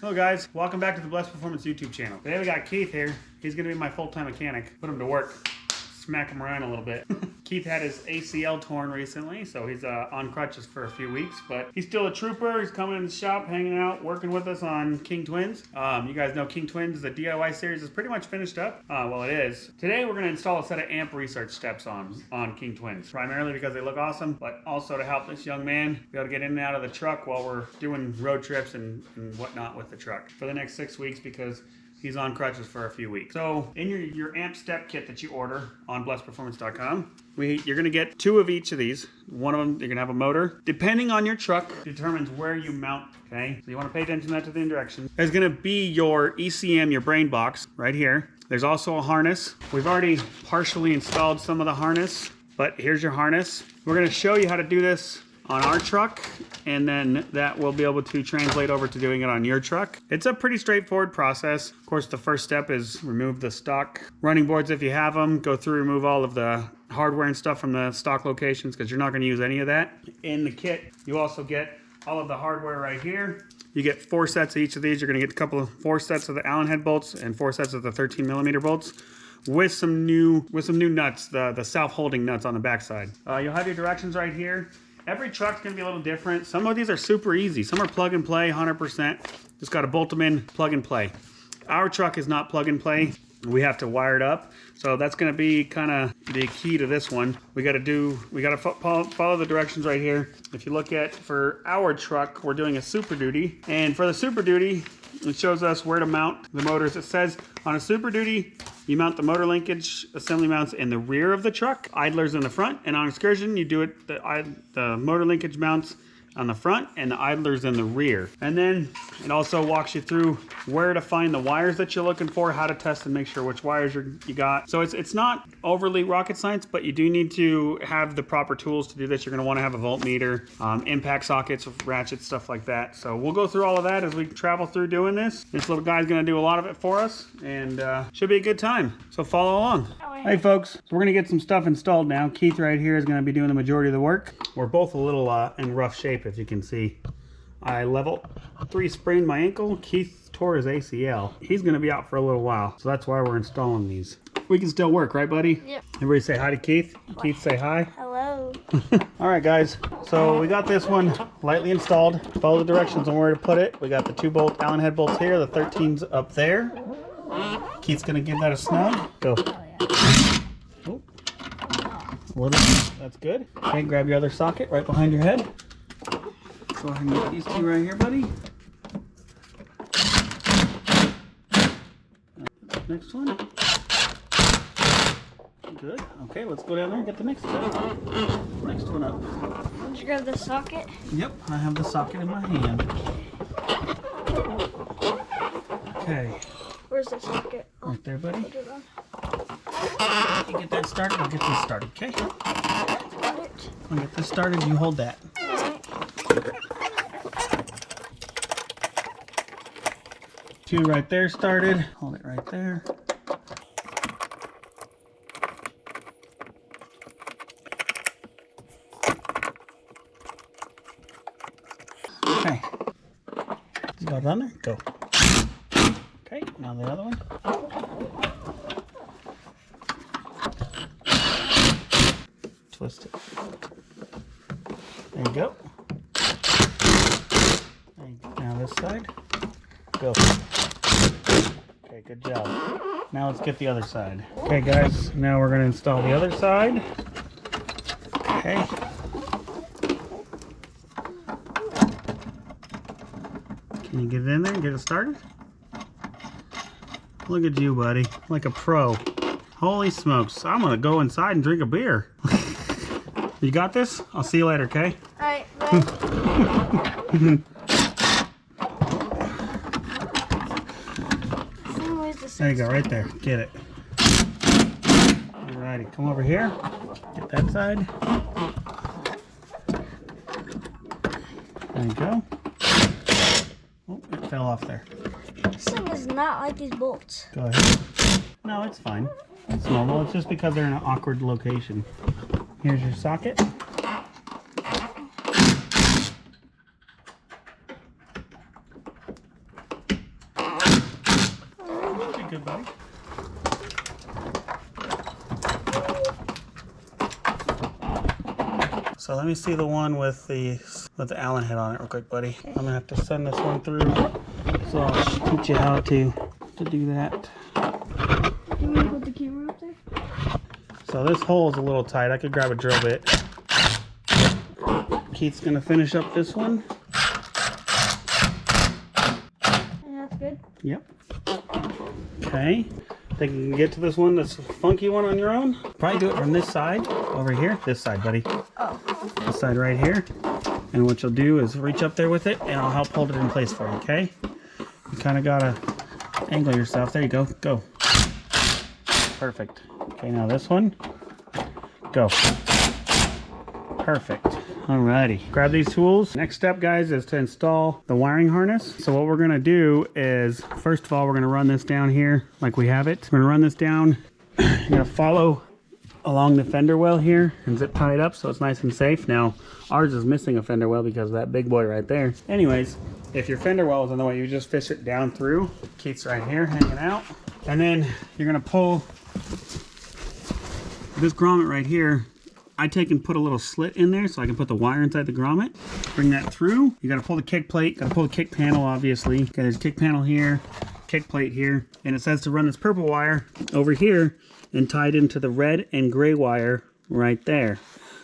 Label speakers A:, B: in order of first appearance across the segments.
A: Hello guys, welcome back to the Blessed Performance YouTube channel. Today we got Keith here. He's gonna be my full-time mechanic. Put him to work, smack him around a little bit. Keith had his ACL torn recently, so he's on crutches for a few weeks, but he's still a trooper. He's coming in the shop, hanging out, working with us on King Twins. You guys know King Twins, the DIY series is pretty much finished up. Well, it is. Today we're gonna install a set of amp research steps on King Twins, primarily because they look awesome, but also to help this young man be able to get in and out of the truck while we're doing road trips and whatnot with the truck for the next 6 weeks, because he's on crutches for a few weeks. So in your amp step kit that you order on blessedperformance.com, you're gonna get 2 of each of these. One of them, you're gonna have a motor. Depending on your truck, determines where you mount, okay? So you wanna pay attention to the directions. There's gonna be your ECM, your brain box, right here. There's also a harness. We've already partially installed some of the harness, but here's your harness. We're gonna show you how to do this on our truck, and then that will be able to translate over to doing it on your truck. It's a pretty straightforward process. Of course, the first step is remove the stock running boards if you have them. Go through, remove all of the hardware and stuff from the stock locations, because you're not going to use any of that. In the kit, you also get all of the hardware right here. You get 4 sets of each of these. You're going to get 4 sets of the Allen head bolts and 4 sets of the 13mm bolts. With some new nuts, the self-holding nuts on the backside. You'll have your directions right here. Every truck's gonna be a little different. Some of these are super easy. Some are plug and play, 100%. Just gotta bolt them in, plug and play. Our truck is not plug and play. We have to wire it up. So that's gonna be kind of the key to this one. We gotta follow the directions right here. If you look at, for our truck, we're doing a Super Duty. And for the Super Duty, it shows us where to mount the motors. It says on a Super Duty, you mount the motor linkage assembly mounts in the rear of the truck, idlers in the front, and on Excursion, you do it the motor linkage mounts on the front and the idlers in the rear. And then it also walks you through where to find the wires that you're looking for, how to test and make sure which wires you got. So it's not overly rocket science, but you do need to have the proper tools to do this. You're gonna wanna have a voltmeter, impact sockets, ratchets, stuff like that. So we'll go through all of that as we travel through doing this. This little guy's gonna do a lot of it for us, and should be a good time. So follow along. Hey folks, so we're gonna get some stuff installed now. Keith right here is gonna be doing the majority of the work. We're both a little in rough shape, as you can see. I level 3 sprained my ankle. Keith tore his ACL. He's gonna be out for a little while, so that's why we're installing these. We can still work, right buddy? Yep. Everybody say hi to Keith. What? Keith, say hi.
B: Hello.
A: All right guys, so we got this one lightly installed. Follow the directions on where to put it. We got the 2-bolt Allen head bolts here, the 13's up there. Keith's gonna give that a snug. Go. Oh. That's good. Okay, grab your other socket right behind your head. Go ahead and get these 2 right here, buddy. Next one. Good. Okay, let's go down there and get the next one. Next one up.
B: Did you grab the socket?
A: Yep, I have the socket in my hand. Okay.
B: Where's the socket?
A: Right there, buddy.
B: Put it on.
A: You get that started, I'll get this started, okay?
B: Got it.
A: I'll get this started, you hold that.
B: Alright.
A: 2 right there started. Hold it right there. Okay. You got it on there? Go. Okay, now the other one. Twist it. There you go. There you go. Now this side. Go. Okay, good job. Now let's get the other side. Okay guys, now we're going to install the other side. Okay. Can you get it in there and get it started? Look at you, buddy. Like a pro. Holy smokes. I'm going to go inside and drink a beer. You got this? I'll see you later, okay?
B: Alright, bye.
A: There you go, right there. Get it. Alrighty, come over here. Get that side. There you go. Oh, it fell off there.
B: This thing is not like these bolts.
A: Go ahead. No, it's fine. It's normal. It's just because they're in an awkward location. Here's your socket. good, buddy. So let me see the one with the Allen head on it real quick, buddy. I'm gonna have to send this one through. So I'll teach you how to do that.
B: Do you want to put the camera up there?
A: So this hole is a little tight. I could grab a drill bit. Keith's gonna finish up this one.
B: And that's good.
A: Yep. Okay. Think you can get to this one, this funky one on your own? Probably do it from this side over here. This side, buddy.
B: Oh.
A: This side right here. And what you'll do is reach up there with it and I'll help hold it in place for you, okay? You kind of gotta angle yourself. There you go. Go. Perfect. Okay, now this one. Go. Perfect. Alrighty. Grab these tools. Next step, guys, is to install the wiring harness. So what we're gonna do is, first of all, we're gonna run this down here like we have it. We're gonna run this down. You're gonna follow along the fender well here and zip tie it up so it's nice and safe. Now, ours is missing a fender well because of that big boy right there. Anyways, if your fender well is in the way, you just fish it down through. Keith's right here hanging out. And then you're gonna pull this grommet right here. I take and put a little slit in there so I can put the wire inside the grommet. Bring that through. You gotta pull the kick plate, gotta pull the kick panel, obviously. Okay, there's a kick panel here, kick plate here, and it says to run this purple wire over here and tie it into the red and gray wire right there.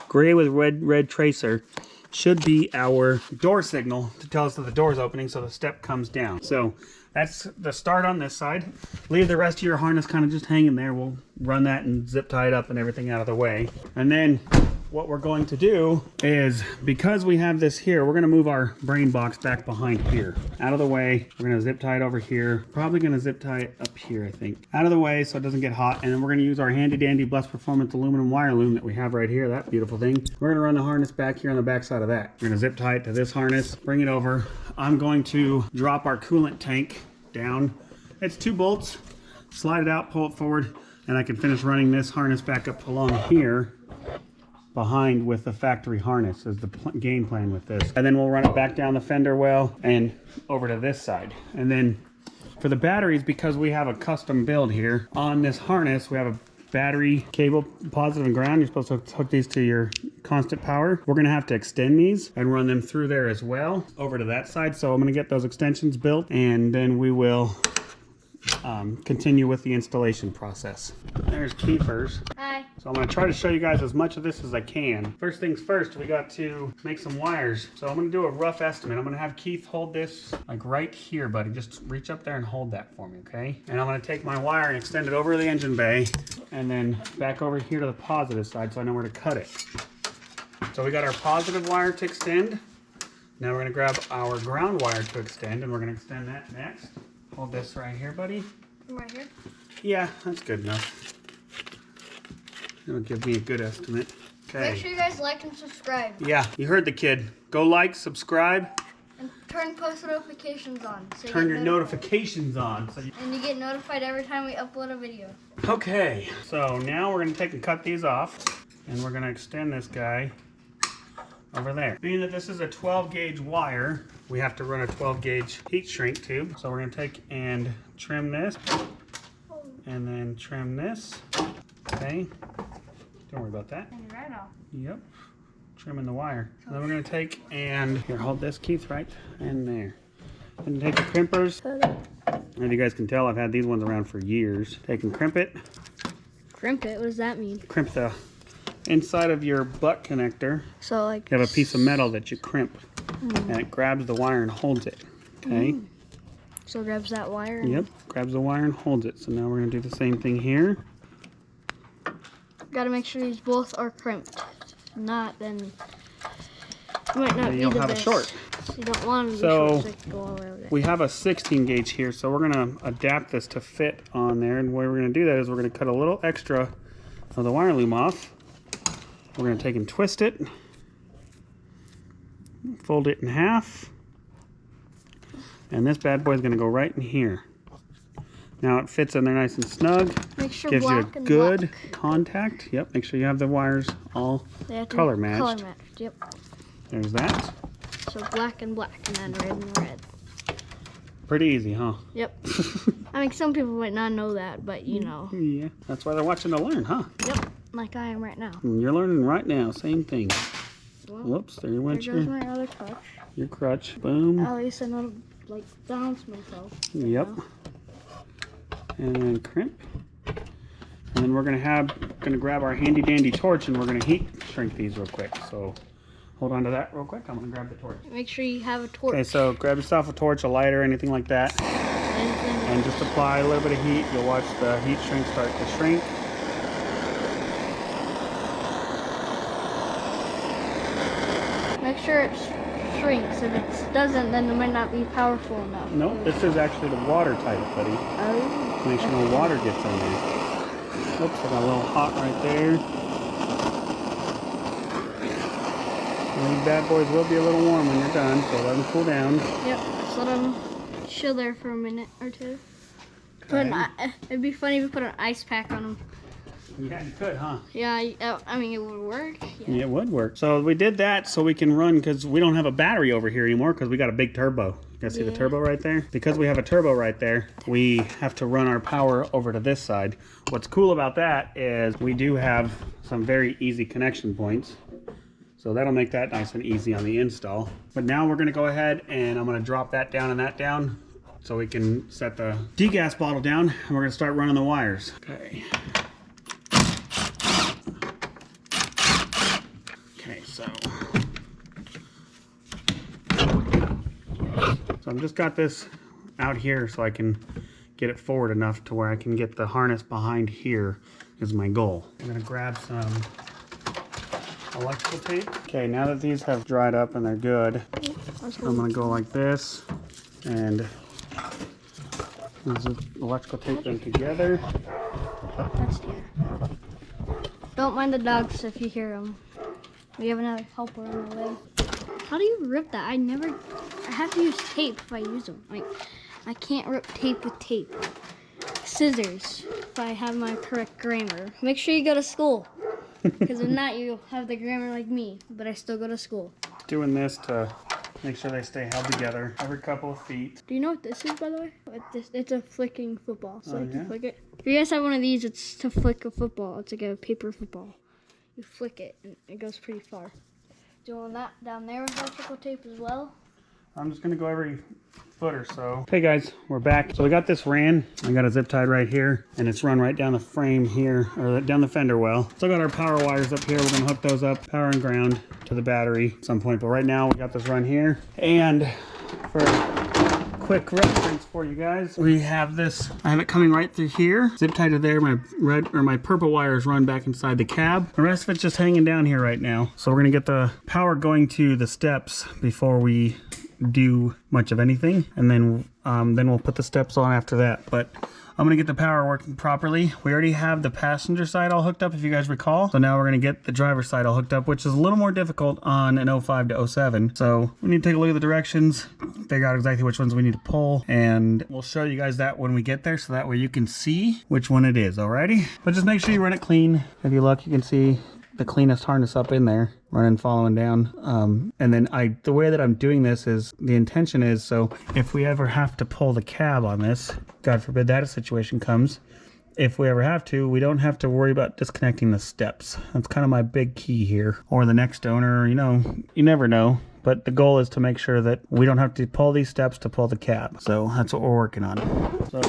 A: Gray with red tracer should be our door signal to tell us that the door is opening so the step comes down. So that's the start on this side. Leave the rest of your harness kind of just hanging there. We'll run that and zip tie it up and everything out of the way. And then what we're going to do is, because we have this here, we're going to move our brain box back behind here. Out of the way. We're going to zip tie it over here. Probably going to zip tie it up here, I think. Out of the way so it doesn't get hot. And then we're going to use our handy dandy Bless Performance aluminum wire loom that we have right here. That beautiful thing. We're going to run the harness back here on the back side of that. We're going to zip tie it to this harness. Bring it over. I'm going to drop our coolant tank down. It's 2 bolts. Slide it out, pull it forward, and I can finish running this harness back up along here behind with the factory harness is the game plan with this. And then we'll run it back down the fender well and over to this side. And then for the batteries, because we have a custom build here on this harness, we have a battery cable, positive and ground. You're supposed to hook these to your constant power. We're gonna have to extend these and run them through there as well over to that side. So I'm gonna get those extensions built and then we will continue with the installation process. There's Keithers.
B: Hi.
A: So I'm going to try to show you guys as much of this as I can. First things first, we got to make some wires. So I'm going to do a rough estimate. I'm going to have Keith hold this like right here, buddy. Just reach up there and hold that for me, okay? And I'm going to take my wire and extend it over the engine bay and then back over here to the positive side so I know where to cut it. So we got our positive wire to extend. Now we're going to grab our ground wire to extend and we're going to extend that next. Hold this right here, buddy.
B: Right here?
A: Yeah, that's good enough. It'll give me a good estimate. Okay.
B: Make sure you guys like and subscribe.
A: Yeah, you heard the kid. Go like, subscribe.
B: And turn post notifications on. So
A: Turn your notifications on. So
B: and you get notified every time we upload a video.
A: Okay, so now we're going to take and cut these off. And we're going to extend this guy over there. Being that this is a 12 gauge wire, we have to run a 12 gauge heat shrink tube. So we're going to take and trim this and then trim this. Okay, don't worry about that.
B: And right off.
A: Yep, trimming the wire. And then we're going to take and, here, hold this, Keith, right in there. And take the crimpers. And you guys can tell I've had these ones around for years. Take and crimp it.
B: Crimp it? What does that mean?
A: Crimp the inside of your butt connector.
B: So like
A: You have a piece of metal that you crimp. And it grabs the wire and holds it. Okay?
B: So it grabs that wire?
A: Yep, grabs the wire and holds it. So now we're going to do the same thing here.
B: Gotta make sure these both are crimped. If not, then you might not
A: Then
B: be
A: you'll
B: the
A: have
B: best.
A: a short.
B: So you don't want them to be
A: So,
B: short so you can go all the way over there.
A: We have a 16 gauge here, so we're going to adapt this to fit on there. And the way we're going to do that is we're going to cut a little extra of the wire loom off. We're going to take and twist it. Fold it in half. And this bad boy is going to go right in here. Now it fits in there nice and snug.
B: Make sure
A: Gives you a
B: black and
A: good
B: black.
A: contact. Yep, make sure you have the wires all
B: They have to
A: color
B: be
A: matched.
B: Color matched, yep.
A: There's that.
B: So black and black, and then red and red.
A: Pretty easy, huh?
B: Yep. I mean, some people might not know that, but you know.
A: Yeah, that's why they're watching to learn, huh?
B: Yep, like I am right now.
A: And you're learning right now, same thing.
B: Well,
A: Whoops, there went
B: there goes my other crutch.
A: your crutch. Boom.
B: At least I know to, like, balance myself.
A: Yep.
B: Now.
A: And then crimp. And then we're gonna grab our handy dandy torch and we're gonna heat shrink these real quick. So hold on to that real quick. I'm gonna grab the torch.
B: Make sure you have a torch.
A: Okay, so grab yourself a torch, a lighter, anything like that. And just apply a little bit of heat. You'll watch the heat shrink start to shrink.
B: Make sure it shrinks. If it doesn't, then it might not be powerful enough.
A: Nope, this is actually the water type, buddy.
B: Oh.
A: Make sure no water gets in there. Oops, I got a little hot right there. And these bad boys will be a little warm when you're done, so let them cool down.
B: Yep, just let them chill there for a minute or two. It'd be funny if you put an ice pack on them.
A: Yeah, you could, huh?
B: Yeah, I mean, it would work.
A: Yeah, it would work. So we did that so we can run, because we don't have a battery over here anymore because we got a big turbo. You guys see the turbo right there? Because we have a turbo right there, we have to run our power over to this side. What's cool about that is we do have some very easy connection points. So that'll make that nice and easy on the install. But now we're gonna go ahead and I'm gonna drop that down and that down so we can set the degas bottle down and we're gonna start running the wires. Okay. Okay, so I've just got this out here so I can get it forward enough to where I can get the harness behind here is my goal. I'm gonna grab some electrical tape. Okay, now that these have dried up and they're good, I'm gonna go like this and electrical tape them together.
B: That's dear. Don't mind the dogs if you hear them. We have another helper on the way. How do you rip that? I have to use tape if I use them. Like, I can't rip tape with tape. Scissors, if I have my correct grammar. Make sure you go to school. Because if not, you'll have the grammar like me, but I still go to school.
A: Doing this to make sure they stay held together every couple of feet.
B: Do you know what this is, by the way? It's a flicking football. So
A: Oh, yeah?
B: flick it. If you guys have one of these, it's to flick a football. It's like a paper football. You flick it, and it goes pretty far. Doing that down there with electrical tape as well.
A: I'm just gonna go every foot or so. Hey guys, we're back. So we got this ran. I got a zip tied right here, and it's run right down the frame here, or down the fender well. Still got our power wires up here. We're gonna hook those up, power and ground to the battery at some point. But right now we got this run here. And for quick reference for you guys, we have this, I have it coming right through here, zip tied to there. My my purple wires run back inside the cab. The rest of it's just hanging down here right now. So we're gonna get the power going to the steps before we do much of anything, and then we'll put the steps on after that. But I'm gonna get the power working properly. We already have the passenger side all hooked up, if you guys recall. So now we're gonna get the driver's side all hooked up, which is a little more difficult on an 05 to 07. So we need to take a look at the directions, figure out exactly which ones we need to pull, and we'll show you guys that when we get there, so that way you can see which one it is. Alrighty, but just make sure you run it clean. If you look, you can see the cleanest harness up in there, running, following down. And then the way that I'm doing this is, the intention is, so if we ever have to pull the cab on this, God forbid that a situation comes, if we ever have to, we don't have to worry about disconnecting the steps. That's kind of my big key here. Or the next owner, you know, you never know. But the goal is to make sure that we don't have to pull these steps to pull the cab. So that's what we're working on. So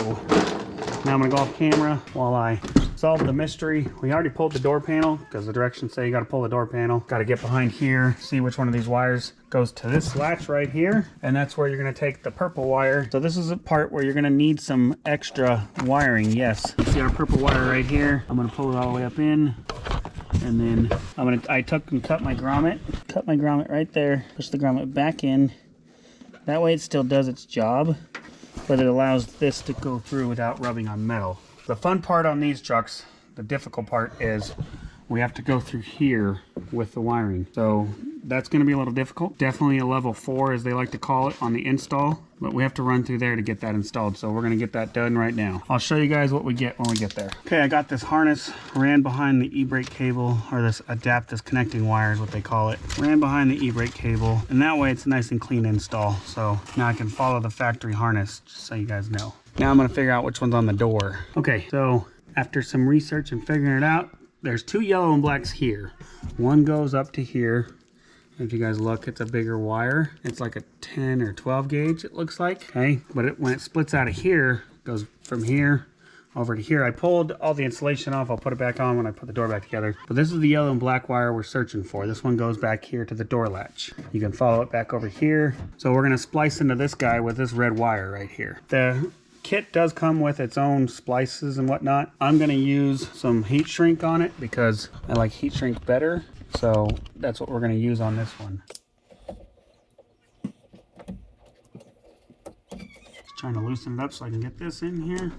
A: now I'm gonna go off camera while I solve the mystery. We already pulled the door panel because the directions say you gotta pull the door panel. Gotta get behind here, see which one of these wires goes to this latch right here. And that's where you're gonna take the purple wire. So this is a part where you're gonna need some extra wiring, yes. See our purple wire right here? I'm gonna pull it all the way up in. And then I took and cut my grommet right there, push the grommet back in. That way it still does its job, but it allows this to go through without rubbing on metal. The fun part on these trucks, the difficult part, is we have to go through here with the wiring. So that's going to be a little difficult. Definitely a level 4, as they like to call it, on the install. But we have to run through there to get that installed. So we're going to get that done right now. I'll show you guys what we get when we get there. Okay, I got this harness, ran behind the e-brake cable, or this connecting wire is what they call it. Ran behind the e-brake cable, and that way it's a nice and clean install. So now I can follow the factory harness, just so you guys know. Now I'm going to figure out which one's on the door. Okay, so after some research and figuring it out, there's 2 yellow and blacks here. One goes up to here. If you guys look, it's a bigger wire. It's like a 10 or 12 gauge, it looks like. Okay, but when it splits out of here, it goes from here over to here. I pulled all the insulation off. I'll put it back on when I put the door back together. But this is the yellow and black wire we're searching for. This one goes back here to the door latch. You can follow it back over here. So we're gonna splice into this guy with this red wire right here. The kit does come with its own splices and whatnot. I'm gonna use some heat shrink on it because I like heat shrink better. So that's what we're gonna use on this one. Just trying to loosen it up so I can get this in here.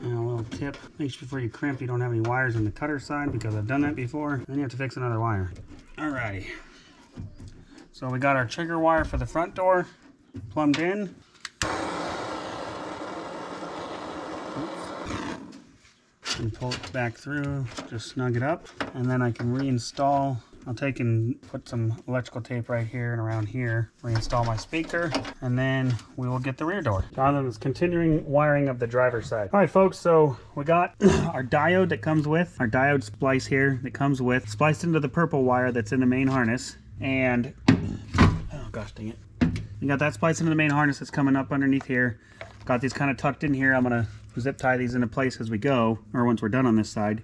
A: And a little tip, make sure before you crimp you don't have any wires in the cutter side, because I've done that before. Then you have to fix another wire. Alrighty. So we got our trigger wire for the front door plumbed in. And pull it back through, just snug it up. And then I can reinstall. I'll take and put some electrical tape right here and around here, reinstall my speaker, and then we will get the rear door. Jonathan is continuing wiring of the driver's side. All right, folks, so we got our diode that comes with, our diode splice here that comes with, spliced into the purple wire that's in the main harness, and, oh gosh dang it. We got that spliced into the main harness that's coming up underneath here. Got these kind of tucked in here. I'm gonna zip tie these into place as we go, or once we're done on this side.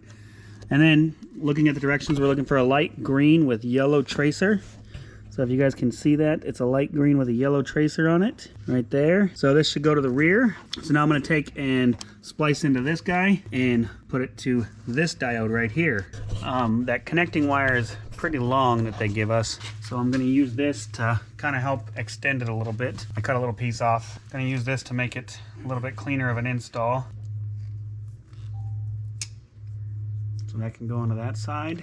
A: And then looking at the directions, we're looking for a light green with yellow tracer. So if you guys can see that, it's a light green with a yellow tracer on it right there. So this should go to the rear. So now I'm going to take and splice into this guy and put it to this diode right here. That connecting wire is pretty long that they give us. So I'm going to use this to kind of help extend it a little bit. I cut a little piece off. I'm going to use this to make it a little bit cleaner of an install. So that can go onto that side.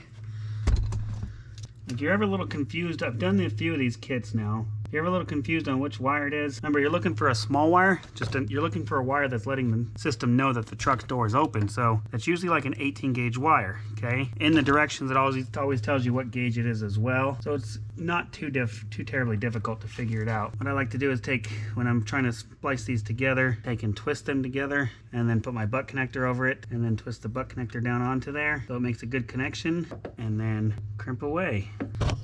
A: If you're ever a little confused, I've done a few of these kits now. If you're ever a little confused on which wire it is, remember you're looking for a small wire. You're looking for a wire that's letting the system know that the truck's door is open. So that's usually like an 18 gauge wire, okay? In the directions, it always tells you what gauge it is as well. So it's not too terribly difficult to figure it out. What I like to do is take, when I'm trying to splice these together, take and twist them together, and then put my butt connector over it, and then twist the butt connector down onto there, so it makes a good connection, and then crimp away.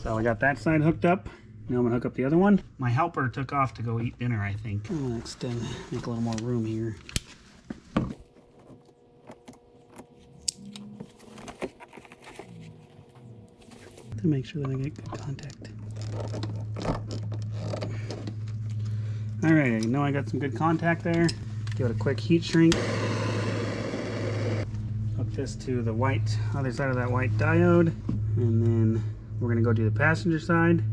A: So I got that side hooked up. Now I'm gonna hook up the other one. My helper took off to go eat dinner, I think. I'm gonna extend, make a little more room here. To make sure that I get good contact. All right, I know I got some good contact there. Give it a quick heat shrink. Hook this to the white, other side of that white diode. And then we're gonna go do the passenger side.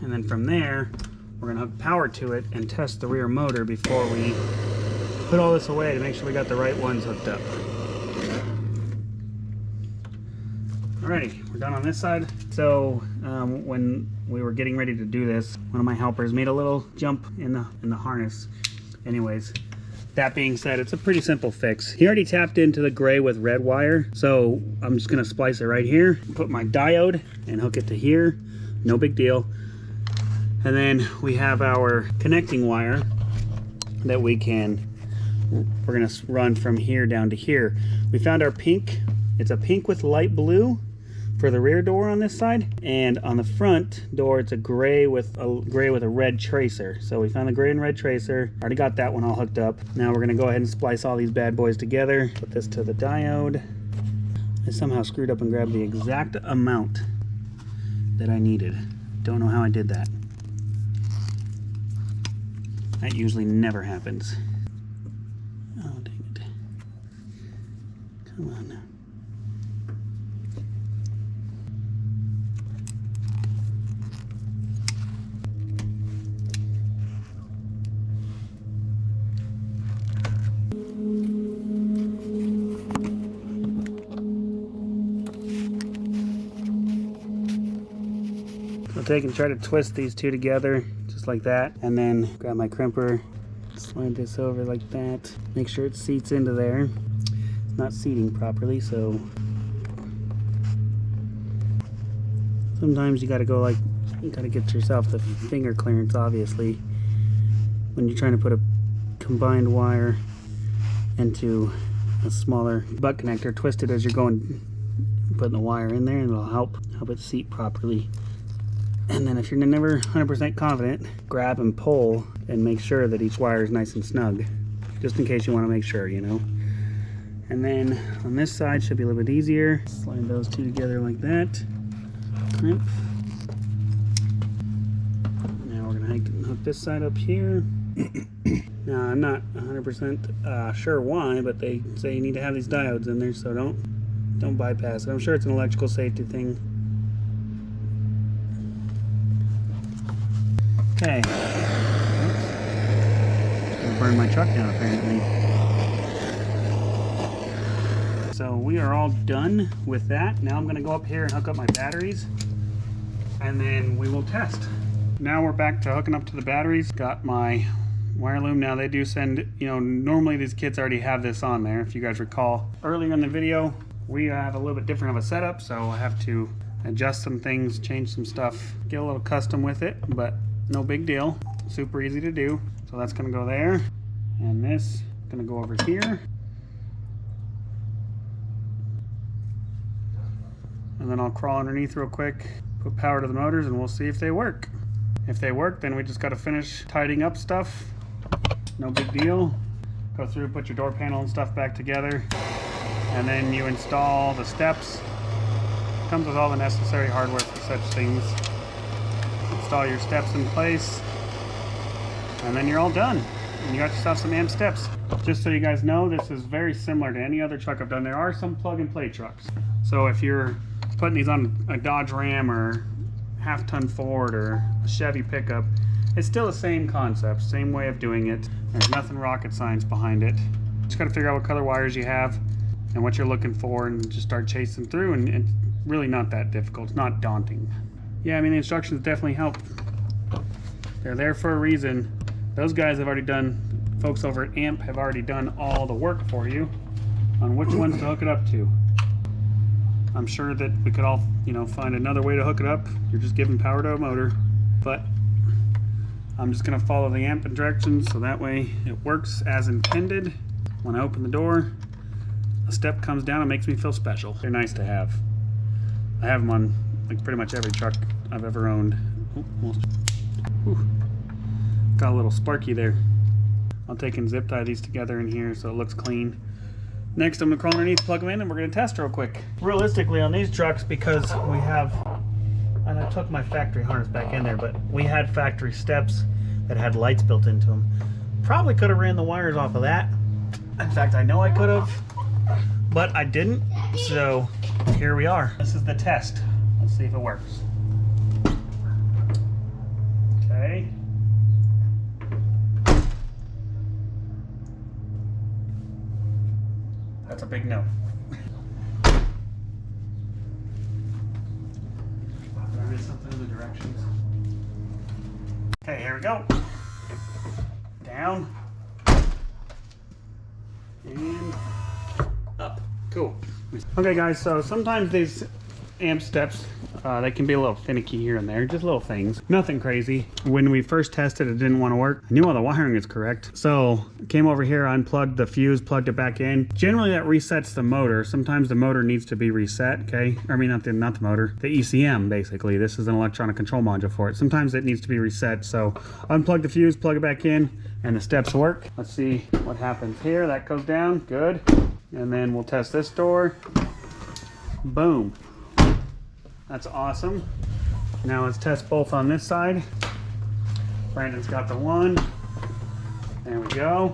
A: And then from there, we're gonna hook power to it and test the rear motor before we put all this away to make sure we got the right ones hooked up. Alrighty, we're done on this side. So when we were getting ready to do this, one of my helpers made a little jump in the harness. Anyways, that being said, it's a pretty simple fix. He already tapped into the gray with red wire, so I'm just gonna splice it right here, put my diode and hook it to here. No big deal. And then we have our connecting wire that we're gonna run from here down to here. We found our pink. It's a pink with light blue for the rear door on this side, and on the front door it's a gray with a red tracer. So we found the gray and red tracer. Already got that one all hooked up. Now we're gonna go ahead and splice all these bad boys together. Put this to the diode. I somehow screwed up and grabbed the exact amount that I needed. Don't know how I did that. That usually never happens. Come on now. I'll take and try to twist these two together just like that, and then grab my crimper, slide this over like that, make sure it seats into there. It's not seating properly, so sometimes you gotta go like, you gotta get yourself the finger clearance, obviously, when you're trying to put a combined wire into a smaller butt connector. Twist it as you're going, putting the wire in there, and it'll help it seat properly. And then if you're never 100% confident, grab and pull and make sure that each wire is nice and snug, just in case you want to make sure, you know. And then on this side should be a little bit easier. Slide those two together like that. Crimp. Now we're gonna hook this side up here. Now I'm not 100% sure why, but they say you need to have these diodes in there, so don't bypass it. I'm sure it's an electrical safety thing. Okay. Oops. Gonna burn my truck down apparently. So we are all done with that. Now I'm gonna go up here and hook up my batteries, and then we will test. Now we're back to hooking up to the batteries. Got my wire loom. Now they do send, you know, normally these kits already have this on there. If you guys recall earlier in the video, we have a little bit different of a setup, so I have to adjust some things, change some stuff, get a little custom with it, but no big deal. Super easy to do. So that's gonna go there, and this is gonna go over here. And then I'll crawl underneath real quick, put power to the motors, and we'll see if they work. If they work, then we just gotta finish tidying up stuff. No big deal. Go through, put your door panel and stuff back together, and then you install the steps. Comes with all the necessary hardware for such things. Install your steps in place, and then you're all done. And you got yourself some amp steps. Just so you guys know, this is very similar to any other truck I've done. There are some plug-and-play trucks. So if you're putting these on a Dodge Ram or half-ton Ford or a Chevy pickup, it's still the same concept, same way of doing it. There's nothing rocket science behind it. Just got to figure out what color wires you have and what you're looking for, and just start chasing through, and it's really not that difficult. It's not daunting. Yeah, I mean, the instructions definitely help. They're there for a reason. Those guys have already done, folks over at AMP have already done all the work for you on which ones to hook it up to. I'm sure that we could all, you know, find another way to hook it up. You're just giving power to a motor, but I'm just gonna follow the AMP directions so that way it works as intended. When I open the door, a step comes down and makes me feel special. They're nice to have. I have them on like pretty much every truck I've ever owned. Oh, almost. Whew. Got a little sparky there. I'll take and zip tie these together in here so it looks clean. Next, I'm gonna crawl underneath, plug them in, and we're gonna test real quick. Realistically, on these trucks, because we have, and I took my factory harness back in there, but we had factory steps that had lights built into them. Probably could have ran the wires off of that. In fact, I know I could have, but I didn't, so here we are. This is the test. Let's see if it works. Okay. That's a big no. There is something in the directions. Okay, here we go. Down. And up. Cool. Okay guys, so sometimes these amp steps, they can be a little finicky here and there, just little things, nothing crazy. When we first tested, it didn't want to work. I knew all the wiring is correct, so came over here, unplugged the fuse, plugged it back in. Generally that resets the motor. Sometimes the motor needs to be reset, okay? I mean, not the motor, the ECM basically. This is an electronic control module for it. Sometimes it needs to be reset, so unplug the fuse, plug it back in, and the steps work. Let's see what happens here. That goes down, good. And then we'll test this door. Boom. That's awesome. Now let's test both on this side. Brandon's got the one. There we go.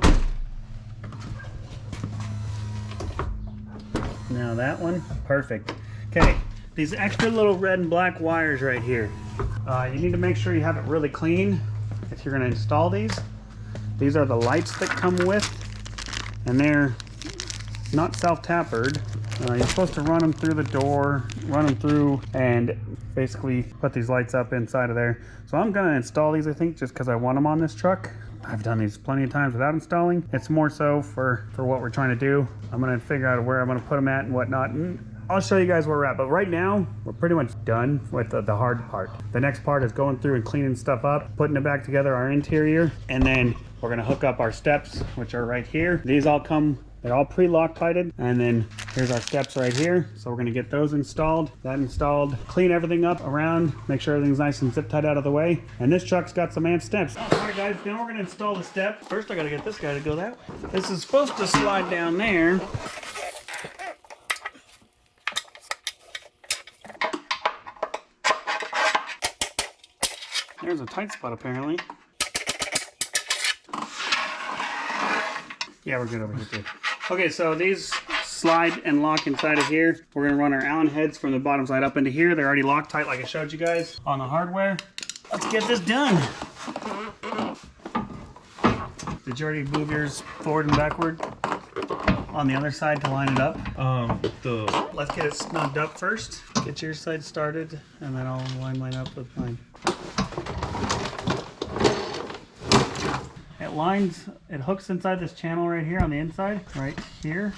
A: Now that one, perfect. Okay, these extra little red and black wires right here. You need to make sure you have it really clean if you're gonna install these. These are the lights that come with, and they're not self-tapered. You're supposed to run them through the door, run them through, and basically put these lights up inside of there. So I'm gonna install these, I think, just because I want them on this truck. I've done these plenty of times without installing. It's more so for what we're trying to do. I'm gonna figure out where I'm gonna put them at and whatnot. And I'll show you guys where we're at, but right now we're pretty much done with the hard part. The next part is going through and cleaning stuff up, putting it back together, our interior, and then we're gonna hook up our steps, which are right here. These all come, they're all pre-Loctited, and then here's our steps right here. So we're gonna get those installed, clean everything up around, make sure everything's nice and zip tied out of the way. And this truck's got some ant steps. All right guys, now we're gonna install the step. First I gotta get this guy to go that way. This is supposed to slide down there. There's a tight spot apparently. Yeah, we're good over here too. Okay, so these slide and lock inside of here. We're gonna run our Allen heads from the bottom side up into here. They're already Loctite like I showed you guys on the hardware. Let's get this done. Did you already move yours forward and backward on the other side to line it up? Let's get it snugged up first. Get your side started, and then I'll line mine up with mine. It hooks inside this channel right here on the inside, right here.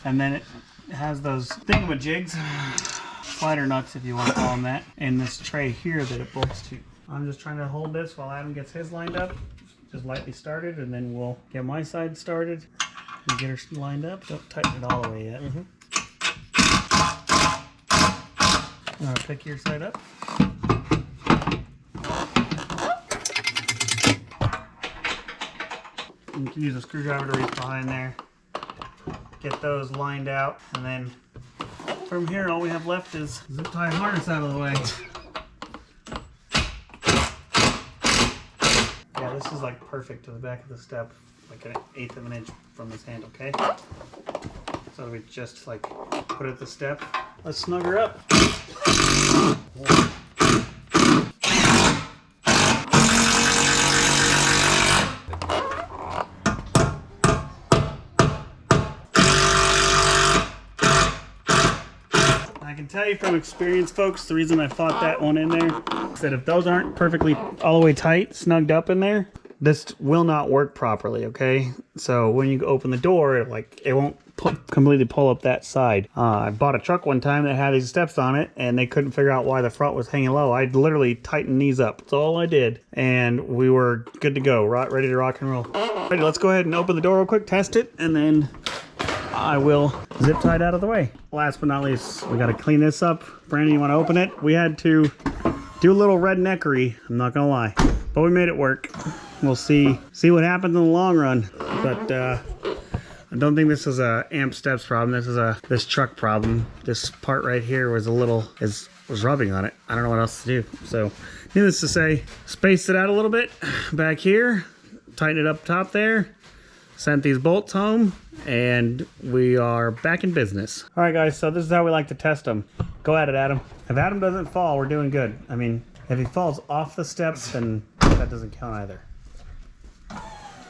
A: And then it has those thingamajigs, slider nuts if you want to call them that, in this tray here that it bolts to. I'm just trying to hold this while Adam gets his lined up. Just lightly started, and then we'll get my side started and get her lined up. Don't tighten it all the way yet. You want to pick your side up? You can use a screwdriver to reach behind there, get those lined out, and then from here all we have left is zip tie harness out of the way. Yeah, this is like perfect to the back of the step, like an 1/8 of an inch from this handle, okay? So we just like put it at the step. Let's snug her up. I can tell you from experience, folks, the reason I fought that one in there is that if those aren't perfectly all the way tight, snugged up in there, this will not work properly, okay? So when you open the door, it won't completely pull up that side. I bought a truck one time that had these steps on it, and they couldn't figure out why the front was hanging low. I literally tightened these up. That's all I did, and we were good to go, ready to rock and roll. Ready, let's go ahead and open the door real quick, test it, and then I will zip tie it out of the way. Last but not least, we got to clean this up. Brandon, you want to open it? We had to do a little redneckery, I'm not gonna lie, but we made it work. We'll see what happens in the long run. But I don't think this is a amp steps problem. This is this truck problem. This part right here was was rubbing on it. I don't know what else to do. So needless to say, spaced it out a little bit back here, tighten it up top there, sent these bolts home, and we are back in business. All right, guys, so this is how we like to test them. Go at it, Adam. If Adam doesn't fall, we're doing good. I mean, if he falls off the steps, then that doesn't count either.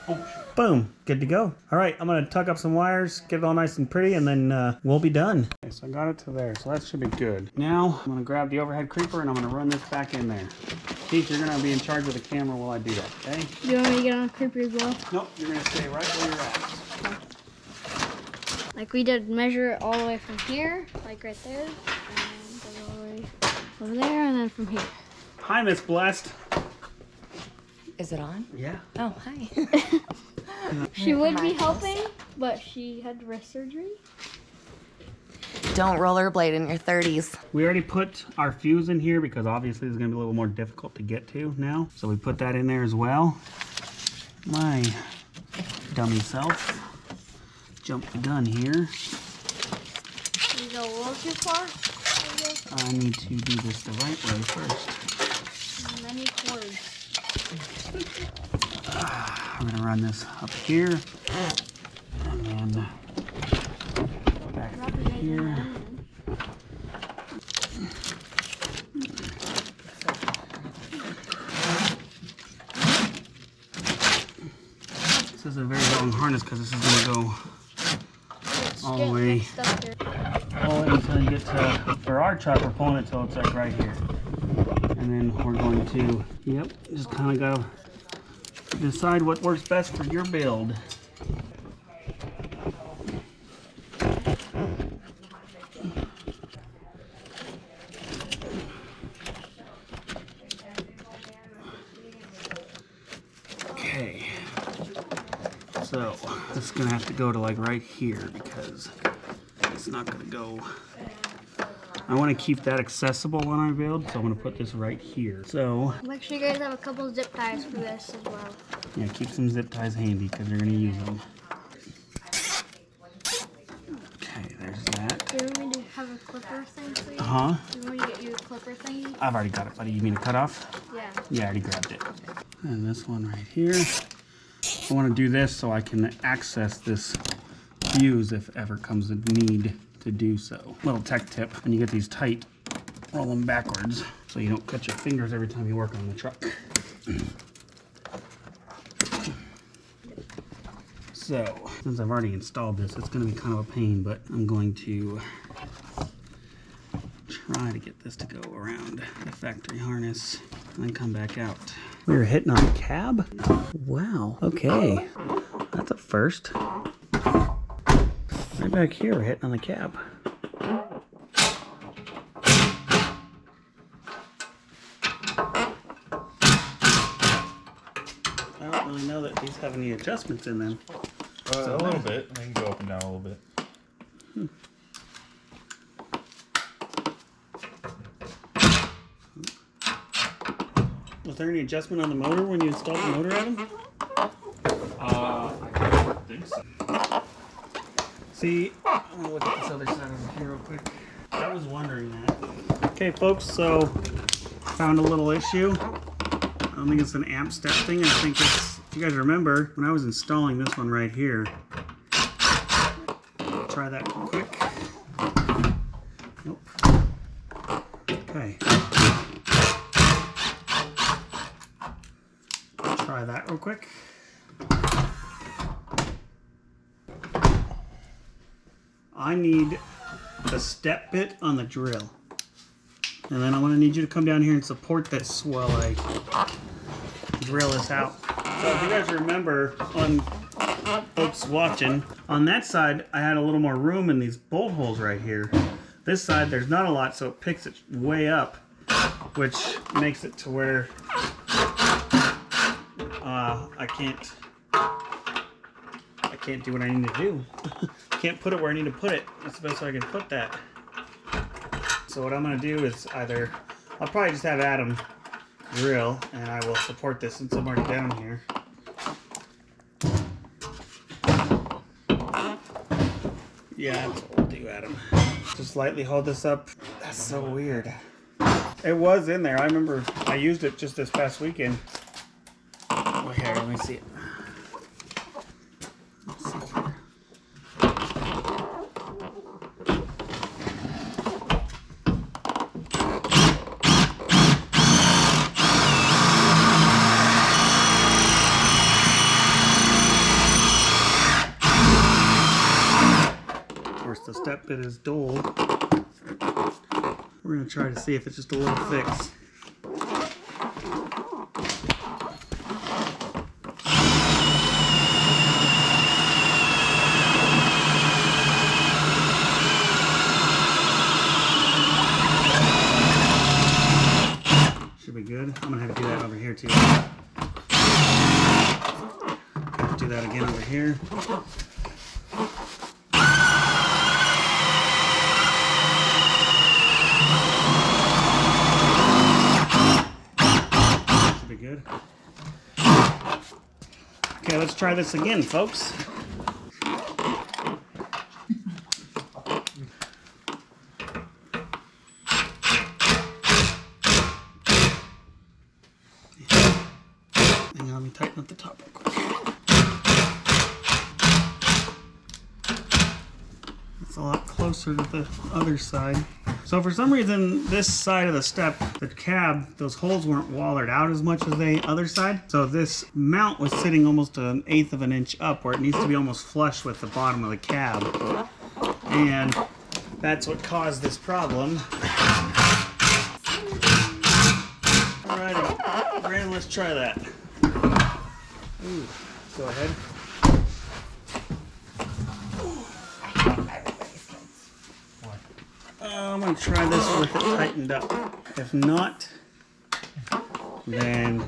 A: Oh, boom, good to go. All right, I'm gonna tuck up some wires, get it all nice and pretty, and then we'll be done. Okay, so I got it to there, so that should be good. Now, I'm gonna grab the overhead creeper and I'm gonna run this back in there. Keith, you're gonna be in charge of the camera while I do that, okay?
B: Do you want me to get on the creeper as well?
A: Nope, you're gonna stay right where you're at.
B: Like we did, measure it all the way from here, like right there, and go all the way over there, and then from here.
A: Hi, Miss Blessed.
C: Is it on?
A: Yeah.
C: Oh, hi.
B: She would be helping, but she had wrist surgery.
C: Don't rollerblade in your 30s.
A: We already put our fuse in here because obviously it's gonna be a little more difficult to get to now. So we put that in there as well. My dummy self jumped the gun here.
B: Did you go a little too far?
A: I need to do this the right way first.
B: Many cords.
A: I'm gonna run this up here and then back here. This is a very long harness because this is going to go all the way until you get to, for our truck, we're pulling it till it's like right here. And then we're going to, yep, just kind of got to decide what works best for your build. Okay, so this is gonna have to go to like right here because it's not gonna go. I want to keep that accessible when I build, so I'm gonna put this right here. So
B: make sure you guys have a couple zip ties for this as well.
A: yeah, keep some zip ties handy because you're gonna use them. Okay, there's that.
B: Do you want me to have a clipper thing for you?
A: Uh-huh.
B: Do you want me to get you a clipper thingy?
A: I've already got it, buddy. You mean a cutoff?
B: Yeah.
A: Yeah, I already grabbed it. And this one right here. I want to do this so I can access this fuse if ever comes a need to do so. Little tech tip, when you get these tight, roll them backwards so you don't cut your fingers every time you work on the truck. So, since I've already installed this, it's going to be kind of a pain, but I'm going to try to get this to go around the factory harness and then come back out. We were hitting on the cab? Wow, okay. That's a first. Right back here, we're hitting on the cab. I don't really know that these have any adjustments in them.
D: A little bit. They can go up and down a little bit.
A: Was there any adjustment on the motor when you installed the motor, Adam?
D: I don't think so.
A: See, I'm gonna look at this other side over here real quick. I was wondering that. Okay, folks, so found a little issue. I don't think it's an amp step thing. I think it's, if you guys remember, when I was installing this one right here. Try that real quick. Nope. Okay. Try that real quick. I need the step bit on the drill. And then I'm going to need you to come down here and support this while I drill this out. So if you guys remember, on folks watching, on that side I had a little more room in these bolt holes right here. This side there's not a lot, so it picks it way up, which makes it to where I can't do what I need to do. Can't put it where I need to put it. That's the best way I can put that. So what I'm going to do is either, I'll probably just have Adam drill and I will support this since I'm already down here. Yeah, that's what we'll do, Adam. Just lightly hold this up. That's so weird. It was in there. I remember I used it just this past weekend. Oh, here, let me see it. Let's see here. Of course, the step bit is dull. We're going to try to see if it's just a little fix. Should be good. I'm going to have to do that over here too. Have to do that again over here. Good. Okay, let's try this again, folks. Hang on, let me tighten up the top real quick. Let's it's a lot closer to the other side. So for some reason, this side of the step, the cab, those holes weren't wallered out as much as the other side. So this mount was sitting almost 1/8 of an inch up, where it needs to be almost flush with the bottom of the cab. And that's what caused this problem. Alrighty, Brandon, let's try that. Ooh, go ahead. I'm gonna try this with it tightened up. If not, then